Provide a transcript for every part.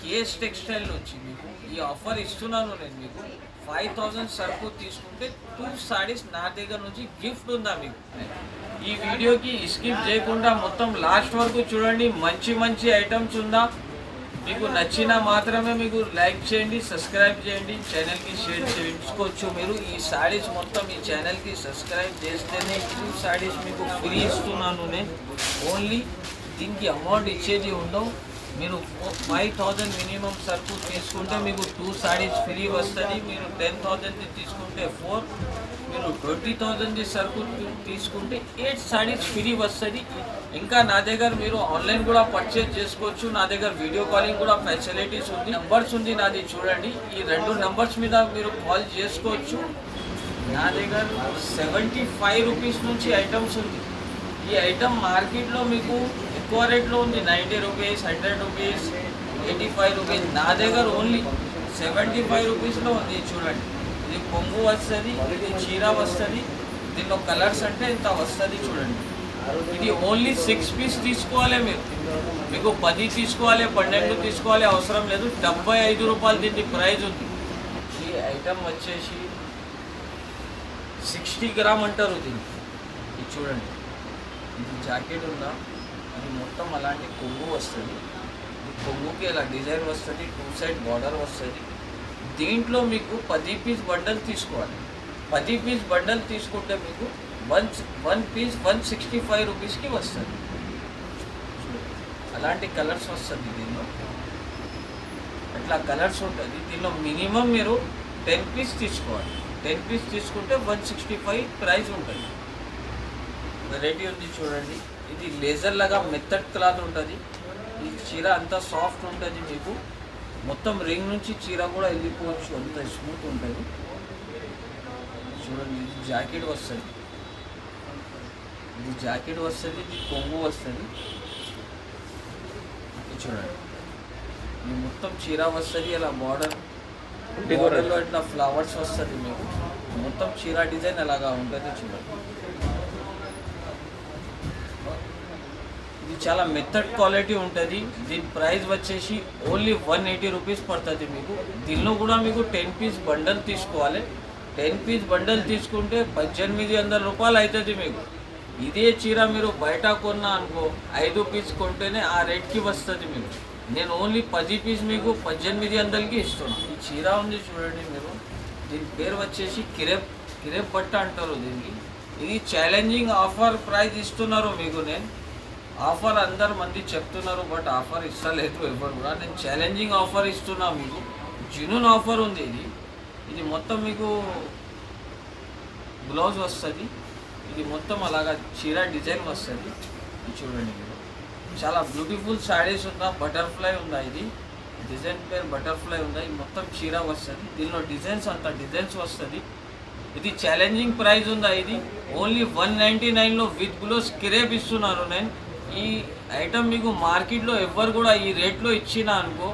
KS textile నుంచి మీకు ఈ ఆఫర్ ఇస్తున్నాను నేను మీకు 5000 సరుకు తీసుకుంటే 2 సారీస్ నా దగ్గర నుంచి గిఫ్ట్ ఉందా మీకు. ఈ వీడియోకి స్కిప్ చేయకుండా మొత్తం లాస్ట్ వరకు చూడండి. మంచి మంచి ఐటమ్స్ ఉందా, మీకు నచ్చిన మాత్రమే మీకు లైక్ చేయండి, సబ్స్క్రైబ్ చేయండి, ఛానల్కి షేర్ చేసుకోవచ్చు. మీరు ఈ సారీస్ మొత్తం ఈ ఛానల్కి సబ్స్క్రైబ్ చేస్తేనే 2 సారీస్ మీకు ఫ్రీ ఇస్తున్నాను నేను. ఓన్లీ దీనికి అమౌంట్ ఇచ్చేది ఉండవు. మీరు 5000 మినిమం సరుకు తీసుకుంటే మీకు 2 సారీస్ ఫ్రీ వస్తుంది. మీరు 10,000 తీసుకుంటే 4, మీరు 20,000 సరుకు తీసుకుంటే 8 సారీస్ ఫ్రీ వస్తుంది. ఇంకా నా దగ్గర మీరు ఆన్లైన్ కూడా పర్చేజ్ చేసుకోవచ్చు. నా దగ్గర వీడియో కాలింగ్ కూడా ఫెసిలిటీస్ ఉంది. నంబర్స్ ఉంది నాది చూడండి. ఈ 2 నంబర్స్ మీద మీరు కాల్ చేసుకోవచ్చు. నా దగ్గర 75 రూపీస్ నుంచి ఐటమ్స్ ఉంది. ఈ ఐటమ్ మార్కెట్లో మీకు ఎక్కువ రేట్లో ఉంది, 90 రూపీస్, 100 రూపీస్, 85 రూపీస్. నా దగ్గర ఓన్లీ 75 రూపీస్లో ఉంది. చూడండి, ఇది కొంగు వస్తుంది, ఇది చీర వస్తుంది. దీనిలో కలర్స్ అంటే ఇంత వస్తుంది చూడండి. ఇది ఓన్లీ 6 పీస్ తీసుకోవాలి మీరు. మీకు 10 తీసుకోవాలి, 12 తీసుకోవాలి అవసరం లేదు. 75 రూపాయలు దీనికి ప్రైస్ ఉంది. ఈ ఐటమ్ వచ్చేసి 60 గ్రామ్ అంటారు దీన్ని. ఇది చూడండి, ఇది జాకెట్ ఉందా, ఇది మొత్తం అలాంటి కొంగు వస్తుంది. ఈ కొంగుకి ఇలా డిజైన్ వస్తుంది, 2 సైడ్ బార్డర్ వస్తుంది. దీంట్లో మీకు 10 పీస్ బండల్ తీసుకోవాలి. 10 పీస్ బండల్ తీసుకుంటే మీకు వన్ పీస్ 165 రూపీస్కి వస్తుంది. అలాంటి కలర్స్ వస్తుంది దీనిలో, అట్లా కలర్స్ ఉంటుంది. దీనిలో మినిమం మీరు 10 పీస్ తీసుకోవాలి. 10 పీస్ తీసుకుంటే 165 ప్రైస్ ఉంటుంది. వెరైటీ ఉంది చూడండి. ఇది లేజర్ లాగా మెత్తడ్ క్లాత్ ఉంటుంది. ఈ చీర అంతా సాఫ్ట్ ఉంటుంది. మీకు మొత్తం రింగ్ నుంచి చీర కూడా వెళ్ళిపోవచ్చు, అంత స్మూత్ ఉంటుంది చూడండి. ఇది జాకెట్ వస్తుంది, ఇది జాకెట్ వస్తుంది, ఇది కొంగు వస్తుంది. ఇది చూడండి, ఇది మొత్తం చీర వస్తుంది. అలా బార్డర్లో ఇట్లా ఫ్లవర్స్ వస్తుంది. మీకు మొత్తం చీర డిజైన్ అలాగా ఉంటుంది చూడండి. ఇది చాలా మెథడ్ క్వాలిటీ ఉంటుంది. దీని ప్రైస్ వచ్చేసి ఓన్లీ 180 రూపీస్ పడుతుంది మీకు. దీనిలో కూడా మీకు 10 పీస్ బండల్ తీసుకోవాలి. 10 పీస్ బండల్ తీసుకుంటే 1800 రూపాయలు అవుతుంది మీకు. ఇదే చీర మీరు బయట కొన్నా అనుకో, 5 పీస్ కొంటేనే ఆ రేట్కి వస్తుంది మీకు. నేను ఓన్లీ 10 పీస్ మీకు 1800కి ఇస్తున్నాను. ఈ చీర ఉంది చూడండి మీరు. దీని పేరు వచ్చేసి కిరేప్ బట్ట అంటారు దీనికి. ఇది ఛాలెంజింగ్ ఆఫర్ ప్రైస్ ఇస్తున్నారు మీకు. నేను ఆఫర్ అందరు మంది చెప్తున్నారు, బట్ ఆఫర్ ఇస్తలేదు ఎవరు కూడా. నేను ఛాలెంజింగ్ ఆఫర్ ఇస్తున్నా మీకు. జెన్యూన్ ఆఫర్ ఉంది ఇది. ఇది మొత్తం మీకు బ్లౌజ్ వస్తుంది. ఇది మొత్తం అలాగా చీర డిజైన్ వస్తుంది. ఇది చూడండి మీరు. చాలా బ్యూటిఫుల్ శారీస్ ఉందా, బటర్ఫ్లై ఉందా, ఇది డిజైన్ పేరు బటర్ఫ్లై ఉందా. ఇది మొత్తం చీర వస్తుంది. దీనిలో డిజైన్స్ అంతా డిజైన్స్ వస్తుంది. ఇది ఛాలెంజింగ్ ప్రైస్ ఉందా. ఇది ఓన్లీ 199లో విత్ బ్లౌజ్ కిరేప్ ఇస్తున్నారు నేను. ఈ ఐటమ్ మీకు మార్కెట్లో ఎవ్వరు కూడా ఈ రేట్లో ఇచ్చినా అనుకో,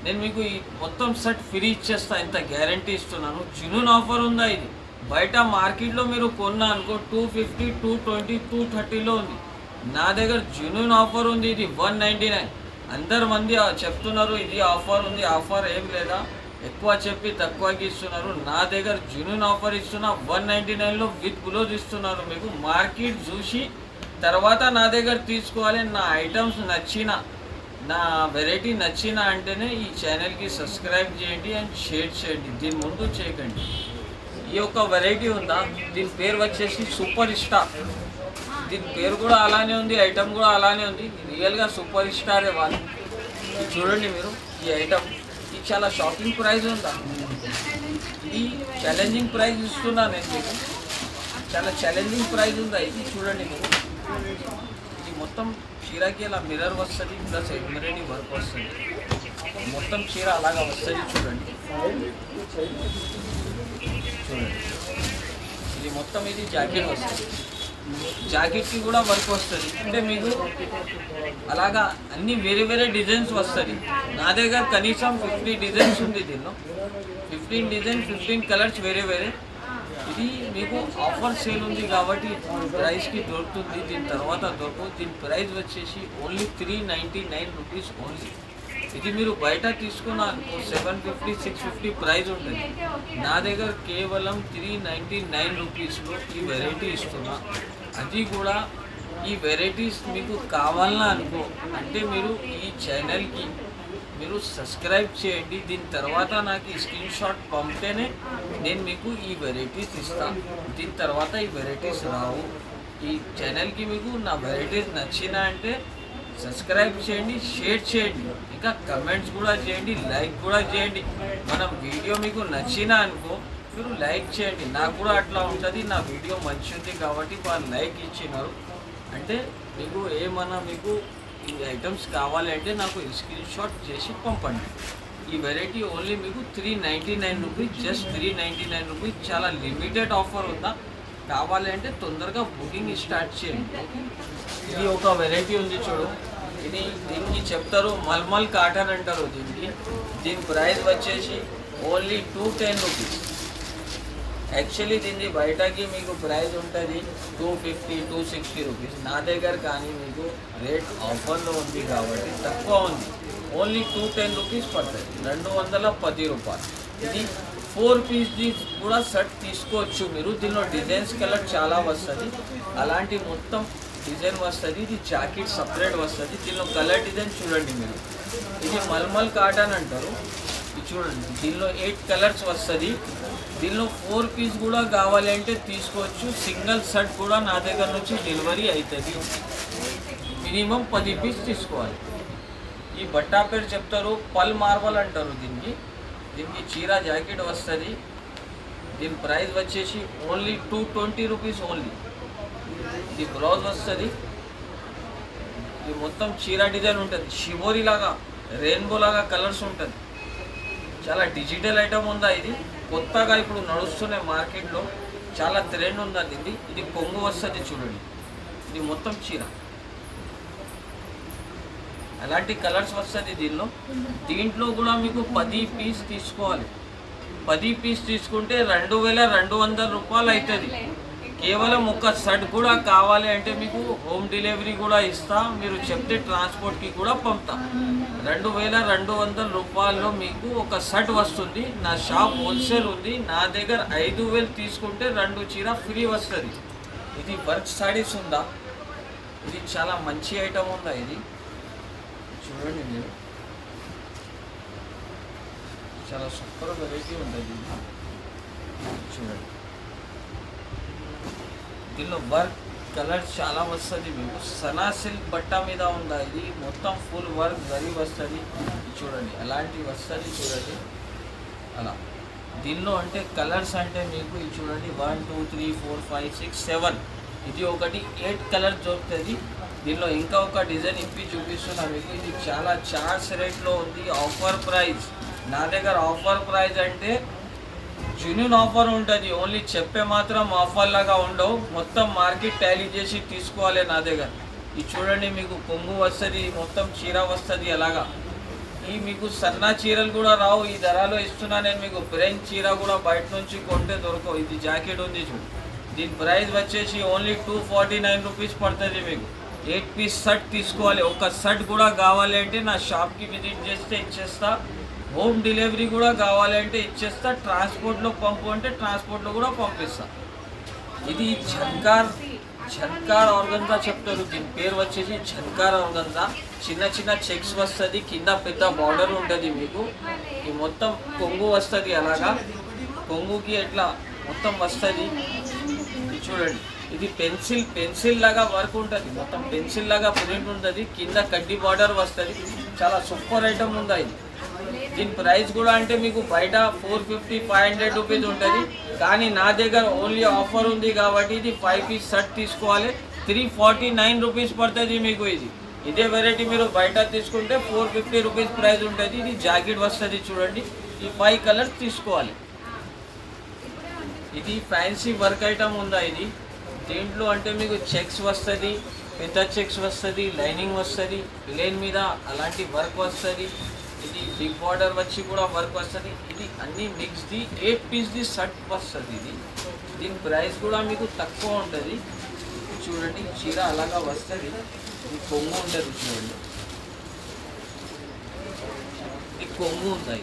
నేను మీకు ఈ మొత్తం సెట్ ఫ్రీ ఇచ్చేస్తా, ఇంత గ్యారంటీ ఇస్తున్నాను. జెన్యూన్ ఆఫర్ ఉందా ఇది. బయట మార్కెట్లో మీరు కొన్నా అనుకో 250, 220, 230లో ఉంది. నా దగ్గర జెన్యూన్ ఆఫర్ ఉంది. ఇది 199. అందరు మంది చెప్తున్నారు ఇది ఆఫర్ ఉంది. ఆఫర్ ఏం లేదా, ఎక్కువ చెప్పి తక్కువకి ఇస్తున్నారు. నా దగ్గర జెన్యూన్ ఆఫర్ ఇస్తున్నా. 199లో విత్ బ్లౌజ్ ఇస్తున్నారు మీకు. మార్కెట్ చూసి తర్వాత నా దగ్గర తీసుకోవాలి. నా ఐటమ్స్ నచ్చిన, నా వెరైటీ నచ్చిన అంటేనే ఈ ఛానల్కి సబ్స్క్రైబ్ చేయండి అండ్ షేర్ చేయండి. దీని ముందు చేయకండి. ఈ యొక్క వెరైటీ ఉందా, దీని పేరు వచ్చేసి సూపర్ స్టార్. దీని పేరు కూడా అలానే ఉంది, ఐటమ్ కూడా అలానే ఉంది. రియల్గా సూపర్ స్టారే వాళ్ళు. ఇది చూడండి మీరు. ఈ ఐటమ్ ఇది చాలా షాకింగ్ ప్రైస్ ఉందా. ఇది ఛాలెంజింగ్ ప్రైస్ ఇస్తున్నా నేను మీకు. చాలా ఛాలెంజింగ్ ప్రైస్ ఉందా. ఇది చూడండి మీరు. ఇది మొత్తం చీరకి అలా మిర్రర్ వస్తుంది, ప్లస్ ఎంబ్రాయిడరీ వర్క్ వస్తుంది. మొత్తం చీర అలాగా వస్తుంది చూడండి. చూడండి, ఇది మొత్తం ఇది జాకెట్ వస్తుంది. జాకెట్కి కూడా వర్క్ వస్తుంది. అంటే మీకు అలాగా అన్ని వేరే వేరే డిజైన్స్ వస్తుంది. నా దగ్గర కనీసం 50 డిజైన్స్ ఉంది. దీనిలో 15 డిజైన్, 15 కలర్స్ వేరే వేరే. ఇది మీకు ఆఫర్ సేల్ ఉంది కాబట్టి ప్రైస్కి దొరుకుతుంది. దీని తర్వాత దొరకదు. దీని ప్రైస్ వచ్చేసి ఓన్లీ 399 రూపీస్ ఓన్లీ. ఇది మీరు బయట తీసుకున్న 750 650 ప్రైస్ ఉంటుంది. నా దగ్గర కేవలం 399 రూపీస్లో ఈ వెరైటీ ఇస్తున్నా. అది కూడా ఈ వెరైటీస్ మీకు కావాలన్నా అనుకో అంటే మీరు ఈ ఛానల్కి మీరు సబ్స్క్రైబ్ చేయండి. దీని తర్వాత నాకు ఈ స్క్రీన్ షాట్ పంపితేనే నేను మీకు ఈ వెరైటీస్ ఇస్తాను. దీని తర్వాత ఈ వెరైటీస్ రావు. ఈ ఛానల్కి మీకు నా వెరైటీస్ నచ్చినా అంటే సబ్స్క్రైబ్ చేయండి, షేర్ చేయండి, ఇంకా కమెంట్స్ కూడా చేయండి, లైక్ కూడా చేయండి. మనం వీడియో మీకు నచ్చినా అనుకో మీరు లైక్ చేయండి. నాకు కూడా అట్లా ఉంటుంది, నా వీడియో మంచి ఉంది కాబట్టి వాళ్ళు లైక్ ఇచ్చినారు అంటే మీకు ఏమన్నా మీకు ఈ ఐటమ్స్ కావాలంటే నాకు స్క్రీన్ షాట్ చేసి పంపండి. ఈ వెరైటీ ఓన్లీ మీకు 399 రూపీస్, జస్ట్ 399 రూపీస్. చాలా లిమిటెడ్ ఆఫర్ ఉందా, కావాలంటే తొందరగా బుకింగ్ స్టార్ట్ చేయండి. ఇది ఒక వెరైటీ ఉంది చూడు, దీనికి చెప్తారు మల్మల్ కాటన్ అంటారు. దీని ప్రైస్ వచ్చేసి ఓన్లీ 210 రూపీస్. యాక్చువల్లీ దీన్ని బయటకి మీకు ప్రైస్ ఉంటుంది 250 260 రూపీస్. నా దగ్గర కానీ మీకు రేట్ ఆఫర్లో ఉంది కాబట్టి తక్కువ ఉంది. ఓన్లీ 210 రూపీస్ పడుతుంది, 210 రూపాయలు. ఇది 4 పీస్ది కూడా సెట్ తీసుకోవచ్చు మీరు. దీనిలో డిజైన్స్ కలర్ చాలా వస్తుంది, అలాంటి మొత్తం డిజైన్ వస్తుంది. ఇది జాకెట్ సపరేట్ వస్తుంది. దీనిలో కలర్ డిజైన్ చూడండి మీరు. ఇది మల్మల్ కాటన్ అంటారు. ఇది చూడండి, దీనిలో 8 కలర్స్ వస్తుంది. దీనిలో 4 పీస్ కూడా కావాలి అంటే తీసుకోవచ్చు. సింగిల్ సెట్ కూడా నా దగ్గర నుంచి డెలివరీ అవుతుంది. మినిమం 10 పీస్ తీసుకోవాలి. ఈ బట్టా పేరు చెప్తారు పల్ మార్బల్ అంటారు. దీనికి చీర జాకెట్ వస్తుంది. దీని ప్రైస్ వచ్చేసి ఓన్లీ 220 రూపీస్ ఓన్లీ. ఇది బ్లౌజ్ వస్తుంది. ఇది మొత్తం చీర డిజైన్ ఉంటుంది, షిబోరి లాగా రెయిన్బో లాగా కలర్స్ ఉంటుంది. చాలా డిజిటల్ ఐటమ్ ఉందా, ఇది కొత్తగా ఇప్పుడు నడుస్తున్నాయి మార్కెట్లో, చాలా ట్రెండ్ ఉందండి ఇది. ఇది కొంగు వస్తుంది చూడండి, ఇది మొత్తం చీర అలాంటి కలర్స్ వస్తుంది దీంట్లో కూడా మీకు 10 పీస్ తీసుకోవాలి. 10 పీస్ తీసుకుంటే 2200 రూపాయలు అవుతుంది. కేవలం ఒక సెట్ కూడా కావాలి అంటే మీకు హోమ్ డెలివరీ కూడా ఇస్తా, మీరు చెప్తే ట్రాన్స్పోర్ట్కి కూడా పంపుతా. 2200 రూపాయల్లో మీకు ఒక సెట్ వస్తుంది. నా షాప్ హోల్సేల్ ఉంది, నా దగ్గర 5000 తీసుకుంటే 2 చీర ఫ్రీ వస్తుంది. ఇది వర్క్ సారీస్ ఉందా, ఇది చాలా మంచి ఐటమ్ ఉందా. ఇది చూడండి మీరు, చాలా సూపర్ వెరైటీ ఉంటుంది. చూడండి, దీనిలో వర్క్ కలర్ చాలా వస్తుంది మీకు. సనా సిల్క్ బట్ట మీద ఉందా, ఇది మొత్తం ఫుల్ వర్క్ జరీ వస్తుంది. చూడండి అలాంటివి వస్తుంది చూడండి అలా. దీనిలో అంటే కలర్స్ అంటే మీకు ఇది చూడండి 1 2 3 4 5 6 7 ఇది ఒకటి 8 కలర్ దొరుకుతుంది. దీనిలో ఇంకా ఒక డిజైన్ ఇప్పి చూపిస్తున్నా మీకు. ఇది చాలా చార్జ్ రేట్లో ఉంది, ఆఫర్ ప్రైస్. నా దగ్గర ఆఫర్ ప్రైస్ అంటే జెన్యూన్ ఆఫర్ ఉంటుంది, ఓన్లీ చెప్పే మాత్రం ఆఫర్ లాగా ఉండవు. మొత్తం మార్కెట్ టాలీ చేసి తీసుకోవాలి నా దగ్గర. ఇది చూడండి మీకు కొంగు వస్తుంది, మొత్తం చీర వస్తుంది అలాగా. ఈ మీకు సన్న చీరలు కూడా రావు, ఈ ధరలో ఇస్తున్నా నేను మీకు. ప్లెయిన్ చీర కూడా బయట నుంచి కొంటే దొరకవు. ఇది జాకెట్ ఉంది చూడు, దీని ప్రైస్ వచ్చేసి ఓన్లీ 249 రూపీస్ పడుతుంది మీకు. 8 పీస్ సెట్ తీసుకోవాలి. ఒక సెట్ కూడా కావాలి అంటే నా షాప్కి విజిట్ చేస్తే ఇచ్చేస్తా. హోమ్ డెలివరీ కూడా కావాలంటే ఇచ్చేస్తా. ట్రాన్స్పోర్ట్లో పంపు అంటే ట్రాన్స్పోర్ట్లో కూడా పంపిస్తా. ఇది ఝన్కార్ ఆర్గన్జా చెప్తారు, దీని పేరు వచ్చేసి ఝన్కార్ ఆర్గన్జా. చిన్న చిన్న చెక్స్ వస్తుంది, కింద పెద్ద బార్డర్ ఉంటుంది మీకు. ఈ మొత్తం కొంగు వస్తుంది అలాగా, కొంగుకి ఎట్లా మొత్తం వస్తుంది. చూడండి, ఇది పెన్సిల్ లాగా వర్క్ ఉంటుంది, మొత్తం పెన్సిల్ లాగా ప్రింట్ ఉంటుంది, కింద కడ్డీ బార్డర్ వస్తుంది. చాలా సూపర్ ఐటమ్ ఉందా ఇది. దీని ప్రైస్ కూడా అంటే మీకు బయట 450 500 రూపీస్ ఉంటుంది, కానీ నా దగ్గర ఓన్లీ ఆఫర్ ఉంది కాబట్టి ఇది 5 పీస్ సెట్ తీసుకోవాలి. 349 రూపీస్ పడుతుంది మీకు. ఇదే వెరైటీ మీరు బయట తీసుకుంటే 450 రూపీస్ ప్రైస్ ఉంటుంది. ఇది జాకెట్ వస్తుంది చూడండి, ఈ 5 కలర్స్ తీసుకోవాలి. ఇది ఫ్యాన్సీ వర్క్ ఐటమ్ ఉందా ఇది. దీంట్లో అంటే మీకు చెక్స్ వస్తుంది, పెద్ద చెక్స్ వస్తుంది, లైనింగ్ వస్తుంది, ప్లేన్ మీద అలాంటి వర్క్ వస్తుంది. ఇది బిగ్ బార్డర్ వచ్చి కూడా వర్క్ వస్తుంది. ఇది అన్ని మిక్స్ది 8 పీస్ది సెట్ వస్తుంది ఇది. దీని ప్రైస్ కూడా మీకు తక్కువ ఉంటుంది. చూడండి చీర అలాగా వస్తుంది, ఇది కొంగు ఉంటుంది చూడండి. కొంగు ఉందా,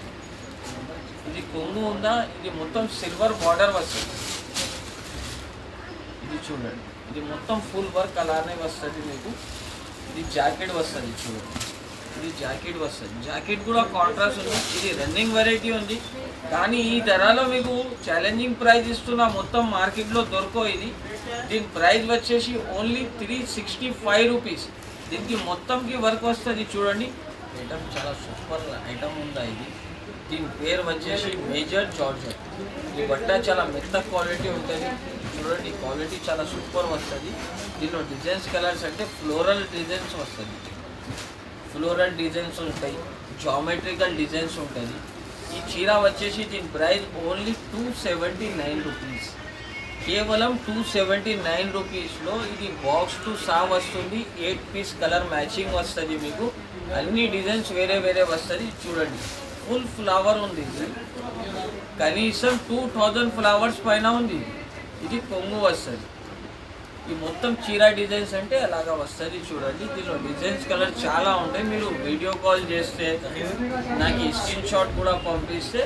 ఇది కొంగు ఉందా, ఇది మొత్తం సిల్వర్ బార్డర్ వస్తుంది. ఇది చూడండి, ఇది మొత్తం ఫుల్ వర్క్ అలానే వస్తుంది మీకు. ఇది జాకెట్ వస్తుంది చూడండి, ఇది జాకెట్ వస్తుంది. జాకెట్ కూడా కాంట్రాస్ట్ ఉంది. ఇది రన్నింగ్ వెరైటీ ఉంది, కానీ ఈ ధరలో మీకు ఛాలెంజింగ్ ప్రైస్ ఇస్తున్నా. మొత్తం మార్కెట్లో దొరకవు ఇది. దీని ప్రైస్ వచ్చేసి ఓన్లీ 365 రూపీస్. దీనికి మొత్తంకి వర్క్ వస్తుంది చూడండి. ఐటమ్ చాలా సూపర్ ఐటమ్ ఉందా ఇది. దీని పేరు వచ్చేసి మేజర్ జార్జెట్. ఈ బట్ట చాలా మెత్త క్వాలిటీ ఉంటుంది చూడండి. క్వాలిటీ చాలా సూపర్ వస్తుంది. దీనిలో డిజైన్స్ కలర్స్ అంటే ఫ్లోరల్ డిజైన్స్ వస్తుంది. ఫ్లోరల్ డిజైన్స్ ఉంటాయి, జామెట్రికల్ డిజైన్స్ ఉంటుంది. ఈ చీర వచ్చేసి దీని ప్రైస్ ఓన్లీ 279 రూపీస్. కేవలం 279 రూపీస్లో ఇది బాక్స్ టు సా వస్తుంది. 8 పీస్ కలర్ మ్యాచింగ్ వస్తుంది మీకు. అన్ని డిజైన్స్ వేరే వేరే వస్తుంది చూడండి. ఫుల్ ఫ్లవర్ ఉంది, ఇది కనీసం 2000 ఫ్లవర్స్ పైన ఉంది. ఇది కొంగు వస్తుంది. ఈ మొత్తం చీర డిజైన్స్ అంటే అలాగా వస్తుంది చూడండి. దీనిలో డిజైన్స్ కలర్ చాలా ఉంటాయి. మీరు వీడియో కాల్ చేస్తే నాకు స్క్రీన్ షాట్ కూడా పంపిస్తే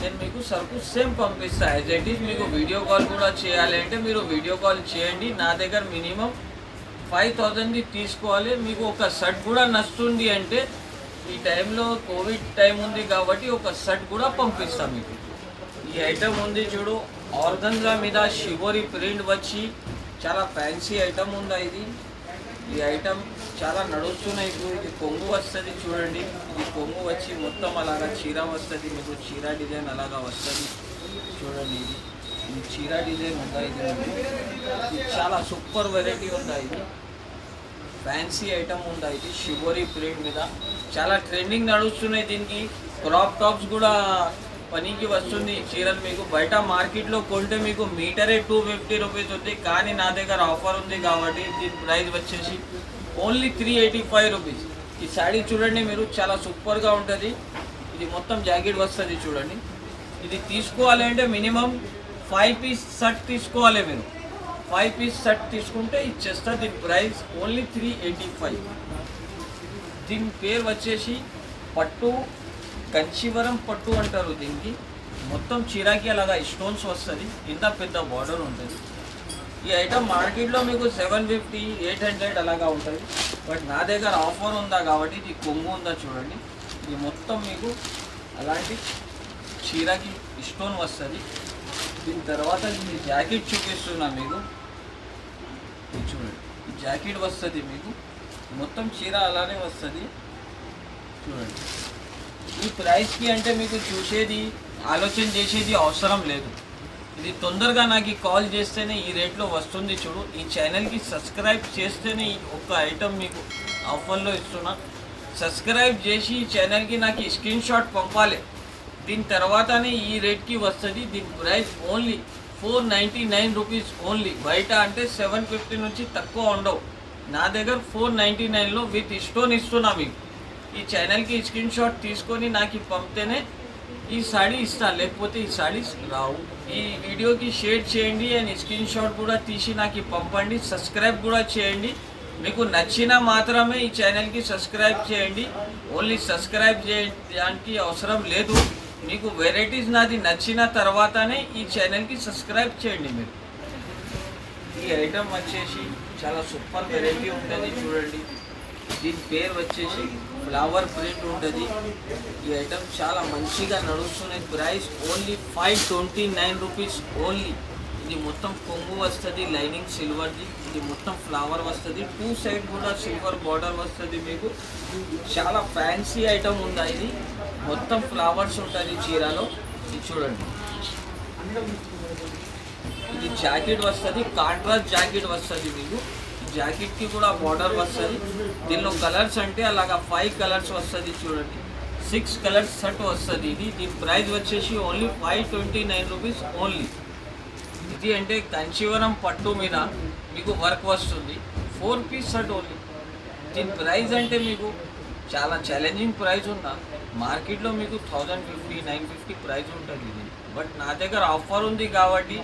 నేను మీకు సరుకు సేమ్ పంపిస్తాను. యాజ్ ఇట్ ఈజ్ మీకు వీడియో కాల్ కూడా చేయాలి అంటే మీరు వీడియో కాల్ చేయండి. నా దగ్గర మినిమం 5000ది తీసుకోవాలి. మీకు ఒక షర్ట్ కూడా నచ్చుతుంది అంటే ఈ టైంలో కోవిడ్ టైం ఉంది కాబట్టి ఒక షర్ట్ కూడా పంపిస్తాం మీకు. ఈ ఐటమ్ ఉంది చూడు, ఆర్గన్జా మీద షిబోరి ప్రింట్ వచ్చి చాలా ఫ్యాన్సీ ఐటమ్ ఉందా ఇది. ఈ ఐటమ్ చాలా నడుస్తున్నాయి ఇప్పుడు. ఇది కొంగు వస్తుంది చూడండి. ఇది కొంగు వచ్చి మొత్తం అలాగా చీర వస్తుంది మీకు. చీర డిజైన్ అలాగా వస్తుంది చూడండి. ఇది చీర డిజైన్ ఉందా ఇది. ఇది చాలా సూపర్ వెరైటీ ఉందా ఇది. ఫ్యాన్సీ ఐటమ్ ఉందా ఇది. షిబోరి ప్రింట్ మీద చాలా ట్రెండింగ్ నడుస్తున్నాయి. దీనికి క్రాప్ టాప్స్ కూడా పనికి వస్తుంది చీరలు. మీకు బయట మార్కెట్లో కొంటే మీకు మీటరే 250 రూపీస్ ఉంది, కానీ నా దగ్గర ఆఫర్ ఉంది కాబట్టి దీని ప్రైస్ వచ్చేసి ఓన్లీ 385 రూపీస్. ఈ శారీ చూడండి మీరు, చాలా సూపర్గా ఉంటుంది. ఇది మొత్తం జాకెట్ వస్తుంది చూడండి. ఇది తీసుకోవాలి అంటే మినిమం 5 పీస్ షర్ట్ తీసుకోవాలి మీరు. 5 పీస్ షర్ట్ తీసుకుంటే ఇచ్చేస్తా. దీని ప్రైస్ ఓన్లీ 385. దీని పేరు వచ్చేసి పట్టు, కంచీవరం పట్టు అంటారు దీనికి. మొత్తం చీరాకి అలాగా స్టోన్స్ వస్తుంది, కింద పెద్ద బార్డర్ ఉంటుంది. ఈ ఐటమ్ మార్కెట్లో మీకు 750, 800 అలాగా ఉంటుంది. బట్ నా దగ్గర ఆఫర్ ఉందా కాబట్టి ఇది కొంగు ఉందా చూడండి. ఇది మొత్తం మీకు అలాంటి చీరకి స్టోన్ వస్తుంది. దీని తర్వాత ఈ జాకెట్ చూపిస్తున్నా మీకు. ఇది చూడండి, ఈ జాకెట్ వస్తుంది మీకు. మొత్తం చీర అలానే వస్తుంది చూడండి. ఈ ప్రైస్కి అంటే మీకు చూసేది ఆలోచన చేసేది అవసరం లేదు. ఇది తొందరగా నాకు కాల్ చేస్తేనే ఈ రేట్లో వస్తుంది చూడు. ఈ ఛానల్కి సబ్స్క్రైబ్ చేస్తేనే ఒక ఐటమ్ మీకు ఆఫర్లో ఇస్తున్నా. సబ్స్క్రైబ్ చేసి ఈ ఛానల్కి నాకు స్క్రీన్ షాట్ పంపాలి. దీని తర్వాతనే ఈ రేట్కి వస్తుంది. దీని ప్రైస్ ఓన్లీ 499 రూపీస్ ఓన్లీ. బయట అంటే 750 నుంచి తక్కువ ఉండవు. నా దగ్గర 499లో విత్ స్టోన్ ఇస్తున్నా మీకు. ఈ ఛానల్కి స్క్రీన్ షాట్ తీసుకొని నాకు పంపితేనే ఈ సాడీ ఇస్తా, లేకపోతే ఈ సాడీస్ రావు. ఈ వీడియోకి షేర్ చేయండి అండ్ స్క్రీన్ షాట్ కూడా తీసి నాకు పంపండి. సబ్స్క్రైబ్ కూడా చేయండి. మీకు నచ్చిన మాత్రమే ఈ ఛానల్కి సబ్స్క్రైబ్ చేయండి. ఓన్లీ సబ్స్క్రైబ్ చేయడానికి అవసరం లేదు. మీకు వెరైటీస్ నాది నచ్చిన తర్వాతనే ఈ ఛానల్కి సబ్స్క్రైబ్ చేయండి మీరు. ఈ ఐటమ్ వచ్చేసి చాలా సూపర్ వెరైటీ ఉంటుంది చూడండి. దీని పేరు వచ్చేసి ఫ్లవర్ ప్రింట్ ఉంటుంది. ఈ ఐటమ్ చాలా మంచిగా నడుస్తున్నాయి. Price only 529 rupees only. ఇది మొత్తం కొంగు వస్తుంది, లైనింగ్ సిల్వర్ది. ఇది మొత్తం ఫ్లవర్ వస్తుంది, 2 సైడ్ కూడా సిల్వర్ బార్డర్ వస్తుంది మీకు. చాలా ఫ్యాన్సీ ఐటమ్ ఉందా ఇది. మొత్తం ఫ్లవర్స్ ఉంటుంది చీరలో. ఇది చూడండి. ఇది జాకెట్ వస్తుంది, కాంట్రాస్ట్ జాకెట్ వస్తుంది మీకు. జాకెట్కి కూడా బార్డర్ వస్తుంది. దీనిలో కలర్స్ అంటే అలాగా 5 కలర్స్ వస్తుంది చూడండి. 6 కలర్స్ షర్ట్ వస్తుంది ఇది. దీని ప్రైస్ వచ్చేసి ఓన్లీ 529 రూపీస్ ఓన్లీ. ఇది అంటే కంచీవరం పట్టు మీద మీకు వర్క్ వస్తుంది. 4 పీస్ షర్ట్ ఓన్లీ. దీని ప్రైస్ అంటే మీకు చాలా ఛాలెంజింగ్ ప్రైస్ ఉందా. మార్కెట్లో మీకు 1050, 950 ప్రైస్ ఉంటుంది ఇది. బట్ నా దగ్గర ఆఫర్ ఉంది కాబట్టి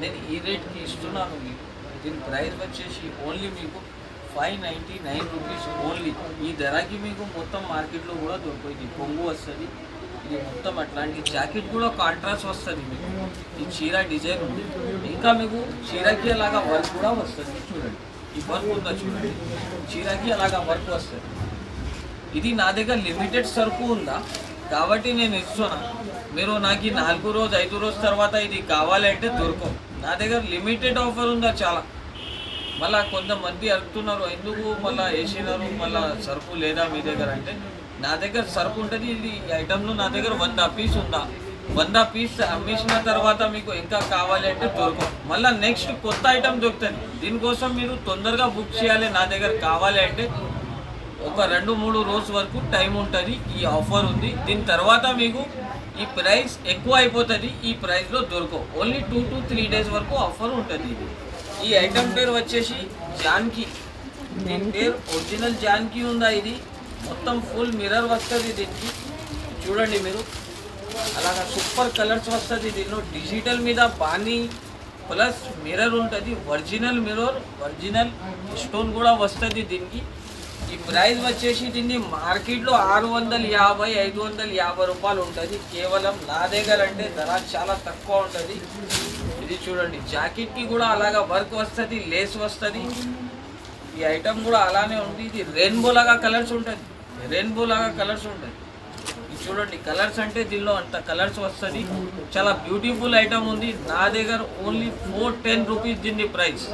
నేను ఈ రేట్కి ఇస్తున్నాను మీకు. దీని ప్రైస్ వచ్చేసి ఓన్లీ మీకు 599 రూపీస్ ఓన్లీ. ఈ ధరకి మీకు మొత్తం మార్కెట్లో కూడా దొరుకుతుంది. కొంగు వస్తుంది, ఇది మొత్తం అట్లాంటి జాకెట్ కూడా కాంట్రాస్ట్ వస్తుంది మీకు. ఈ చీర డిజైన్ ఉంది, ఇంకా మీకు చీరకి అలాగా వర్క్ కూడా వస్తుంది. చూడండి ఈ వర్క్ ఉందా చూడండి, చీరకి అలాగా వర్క్ వస్తుంది. ఇది నా దగ్గర లిమిటెడ్ సరుకు ఉందా కాబట్టి నేను ఇస్తున్నా. మీరు నాకు 4 రోజు 5 రోజు తర్వాత ఇది కావాలంటే దొరకవు. నా దగ్గర లిమిటెడ్ ఆఫర్ ఉందా చాలా. మళ్ళీ కొంతమంది అడుగుతున్నారు ఎందుకు మళ్ళీ వేసినారు, మళ్ళీ సరుకు లేదా మీ దగ్గర అంటే, నా దగ్గర సరుకు ఉంటుంది. ఇది ఐటెంలో నా దగ్గర 100 పీస్ ఉందా, 100 పీస్ అమ్మేసిన తర్వాత మీకు ఇంకా కావాలి అంటే దొరకవు. మళ్ళీ నెక్స్ట్ కొత్త ఐటెం దొరుకుతుంది. దీనికోసం మీరు తొందరగా బుక్ చేయాలి. నా దగ్గర కావాలి అంటే ఒక 2-3 రోజు వరకు టైం ఉంటుంది. ఈ ఆఫర్ ఉంది. దీని తర్వాత మీకు ఈ ప్రైస్ ఎక్కువ అయిపోతుంది. ఈ ప్రైస్లో దొరకవు. ఓన్లీ 2 to 3 డేస్ వరకు ఆఫర్ ఉంటుంది. ఇది ఈ ఐటమ్ పేరు వచ్చేసి జాన్కీ. దీని పేరు ఒరిజినల్ జాన్కీ ఉందా. ఇది మొత్తం ఫుల్ మిర్రర్ వస్తుంది దీనికి. చూడండి మీరు అలాగా సూపర్ కలర్స్ వస్తుంది. దీనిలో డిజిటల్ మీద బాణీ ప్లస్ మిర్రర్ ఉంటుంది. ఒరిజినల్ మిర్రర్, ఒరిజినల్ స్టోన్ కూడా వస్తుంది దీనికి. ఈ ప్రైస్ వచ్చేసి దీన్ని మార్కెట్లో 650-550 రూపాయలు ఉంటుంది. కేవలం నా దగ్గర అంటే ధర చాలా తక్కువ ఉంటుంది. ఇది చూడండి జాకెట్కి కూడా అలాగా వర్క్ వస్తుంది, లేస్ వస్తుంది. ఈ ఐటమ్ కూడా అలానే ఉంది. ఇది రెయిన్బో లాగా కలర్స్ ఉంటుంది, రెయిన్బో లాగా కలర్స్ ఉంటుంది. ఇది చూడండి కలర్స్ అంటే దీనిలో అంత కలర్స్ వస్తుంది. చాలా బ్యూటిఫుల్ ఐటమ్ ఉంది. నా దగ్గర ఓన్లీ 410 రూపీస్ దీన్ని ప్రైస్.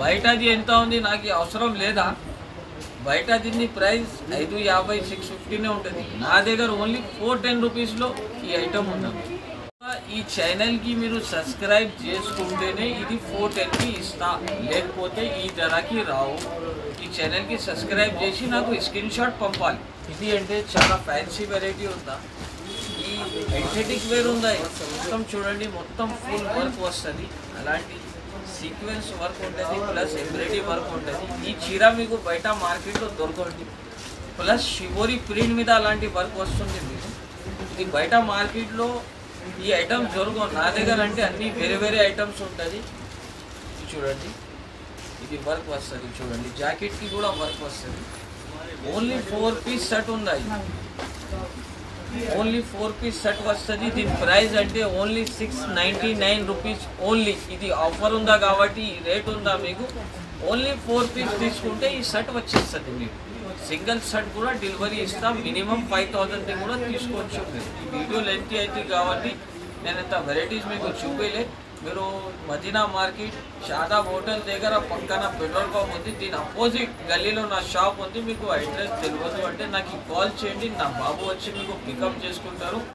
బయటది ఎంత ఉంది నాకు అవసరం లేదా. బయట దీన్ని ప్రైస్ 550, 650 ఉంటుంది. నా దగ్గర ఓన్లీ 410 రూపీస్లో ఈ ఐటమ్ ఉంది. ఈ ఛానల్కి మీరు సబ్స్క్రైబ్ చేసుకుంటేనే ఇది 410కి ఇస్తా, లేకపోతే ఈ ధరకి రావు. ఈ ఛానల్కి సబ్స్క్రైబ్ చేసి నాకు స్క్రీన్ షాట్ పంపాలి. ఇది అంటే చాలా ఫ్యాన్సీ వెరైటీ ఉందా. ఈ ఎస్థెటిక్ వేర్ ఉందా. మొత్తం చూడండి మొత్తం ఫుల్ వర్క్ వస్తుంది. అలాంటి సీక్వెన్స్ వర్క్ ఉంటుంది ప్లస్ ఎంబ్రాయిడరీ వర్క్ ఉంటుంది. ఈ చీర మీకు బయట మార్కెట్లో దొరకదు. ప్లస్ షివోరీ ప్రింట్ మీద అలాంటి వర్క్ వస్తుంది మీకు. ఇది బయట మార్కెట్లో ఈ ఐటమ్స్ దొరకవు. నా దగ్గర అంటే అన్నీ వేరే వేరే ఐటమ్స్ ఉంటుంది. చూడండి ఇది వర్క్ వస్తుంది. చూడండి జాకెట్కి కూడా వర్క్ వస్తుంది. ఓన్లీ 4 పీస్ సెట్ ఉంది. ఓన్లీ 4 పీస్ సెట్ వస్తుంది. దీని ప్రైస్ అంటే ఓన్లీ 699 రూపీస్ ఓన్లీ. ఇది ఆఫర్ ఉందా కాబట్టి ఈ రేట్ ఉందా మీకు. ఓన్లీ 4 పీస్ తీసుకుంటే ఈ సెట్ వచ్చేస్తుంది మీకు. సింగిల్ సెట్ కూడా డెలివరీ ఇస్తాం. మినిమం 5000 కూడా తీసుకోవచ్చు. ఈ వీడియో లెంత్ అయితే కాబట్టి నేను ఇంత వెరైటీస్ మీకు చూపేలే. మీరు మదీనా మార్కెట్ షాదాబ్ హోటల్ దగ్గర పక్కన పెట్రోల్ పంప్ ఉంది. దీని అపోజిట్ గల్లీలో నా షాప్ ఉంది. మీకు అడ్రస్ తెలియదు అంటే నాకు కాల్ చేయండి. నా బాబు వచ్చి మీకు పికప్ చేసుకుంటారు.